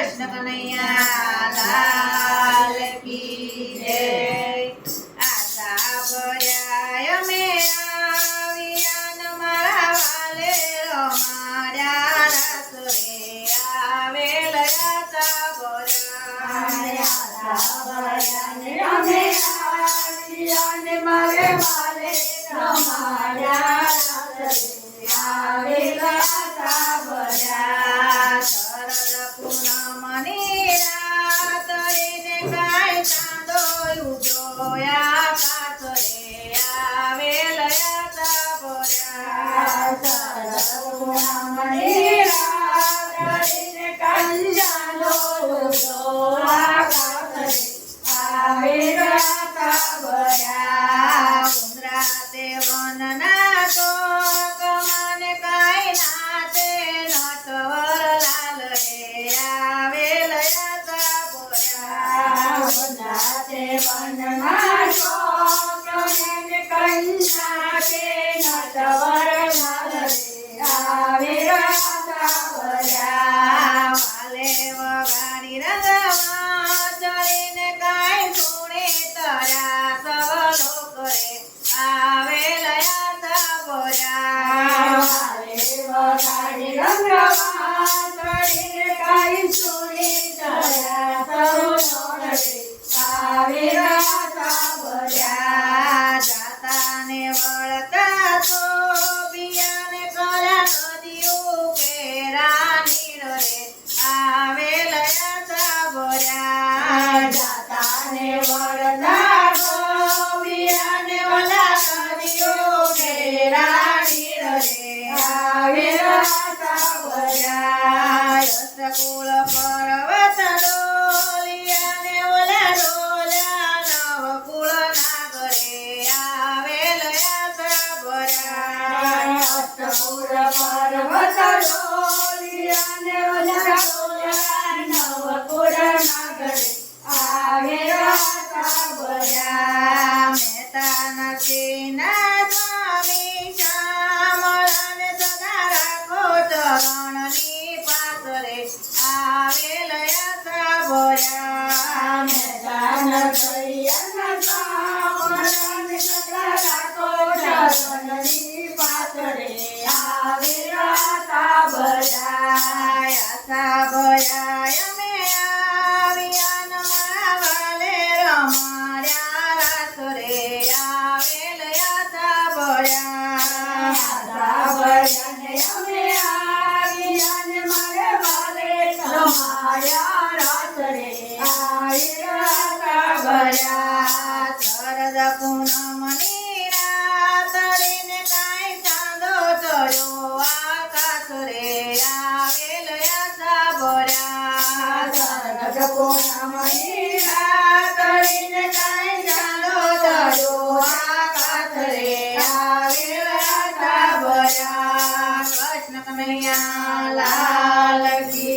કૃષ્ણ કનૈયા લાલ કી જય આશા ભર્યા અમે આવ્યા મારા વાલે મારા રાસ રે આવેલ આશા ભર્યા અમે આવ્યા મારે વાલે મારા શરદ પૂનમની રાત ને કાંઈ ચાંદો ઉજોયા કાચ રે આવેલ આશા ભર્યા ઉંદરાતે વનના કોક મને કાંઈ નાચે નટવર લાલ રે આવેલ આશા ભર્યા વાલે વગાડી રંગવા ચડીને કાંઈ સુણી તરા સવલો કરે આવેલ આશા ભર્યા જાતાને વળતા તો બિયાને કર્યા નદીઓ કેરા નીર રે આવેલ આશા ભર્યા કુળ પર્વત ડોલિયાને ઓલા ડોલ્યા નવકુળ નાગરે આવેલ આશા ભર્યા મહેતાના શ્રીના સ્વામી શ્યામળાને સદા રાખો ચરણની પાછરે આવેલ આશા ભર્યા આશા ભર્યા અમે આવ્યા મારા વાલે રમાડ્યા રાસ રે આવેલ આશા ભર્યા શરદ પૂનમની રાત ને કાંઈ ચાંદો ચડ્યો આકાશ રે આવેલ આશા ભર્યા કૃષ્ણ કનૈયા લાલ કી